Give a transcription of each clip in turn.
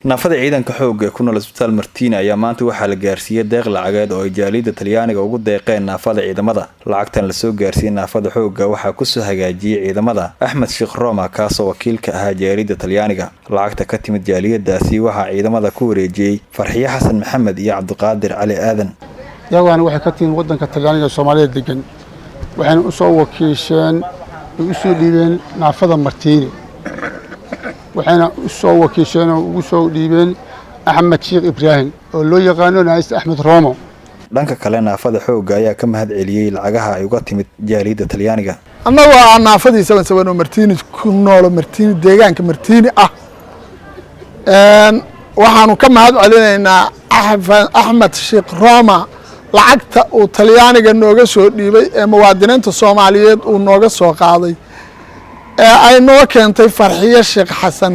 naafada ciidanka xoogga ee ku nool isbitaal Martiina ayaa maanta waxaa la gaarsiiyay deeq lacageed oo ay jaaliyada Talyaaniga ugu deeqeen naafada ciidamada. Lacagtan la soo gaarsiiyay naafada xoogga waxaa ku soo hagaajiyay ciidamada Axmed Sheekh Roma kaasoo wakiilka ahaa jaaliyada Talyaaniga. Lacagta ka timid jaaliyadaasi waxaa ciidamada ku wareejiyay Farxiye Xasan Maxamed iyo Cabdiqaadir Cali Aadan. Yagana waxay ka timid wadanka Talyaaniga Soomaaliya degan. Waxayna u soo wakiisheen u soo dhiibeen naafada Martiina. waxayna u soo wakiisheen oo ugu soo dhiibeen Axmed Sheekh Ibrahim oo loo yaqaano Naais Axmed Romo. dhanka kale naafada xoogga ayaa ka mahad celiyay lacagaha ay uga timid jaaliyada Talyaaniga. annagu waa naafadii 77 Martiina ku nool Martiina deegaanka Martiina ah waxaanu ka mahad celinaynaa Axmed Sheekh Roma lacagta uu Talyaaniga nooga soo dhiibay ee muwaadiniinta Soomaaliyeed uu nooga soo qaaday ay noo keentay Farxiye Sheekh Xasan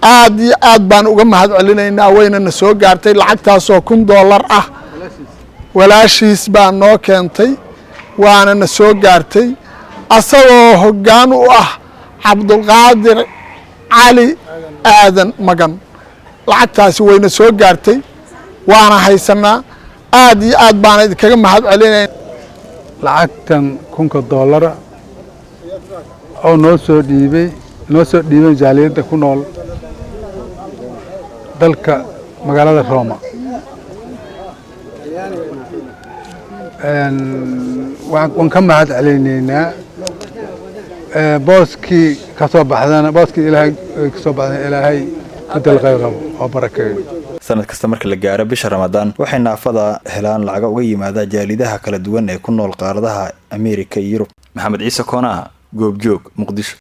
aad iyo aad baan uga mahad celinaynaa wayna soo gaartay lacagtaas oo $1,000 ah walaashiis baa noo keentay waana soo gaartay asagoo hoggaan u ah Cabdiqaadir Cali Aadan Magan lacagtaas wayna soo gaartay waana haysanaa aad iyo aad baan idinkaga mahad celinaynaa lacagtan $1,000 oo noo soo dhiibay jaaliyada ku nool dalka magaalada Roma waan ka mahad celinaynaa booskii ka soo baxdana booskii Ilaahay bedel khayr qabo oo barakeeyo. sanad kasta marka la gaaro bisha Ramadaan waxay naafada helaan lacag uga yimaada jaalidaha kala duwan ee ku nool qaaradaha Ameerika iyo Yurub. Maxamed Ciise Koonaa, Goobjoog, Muqdisho.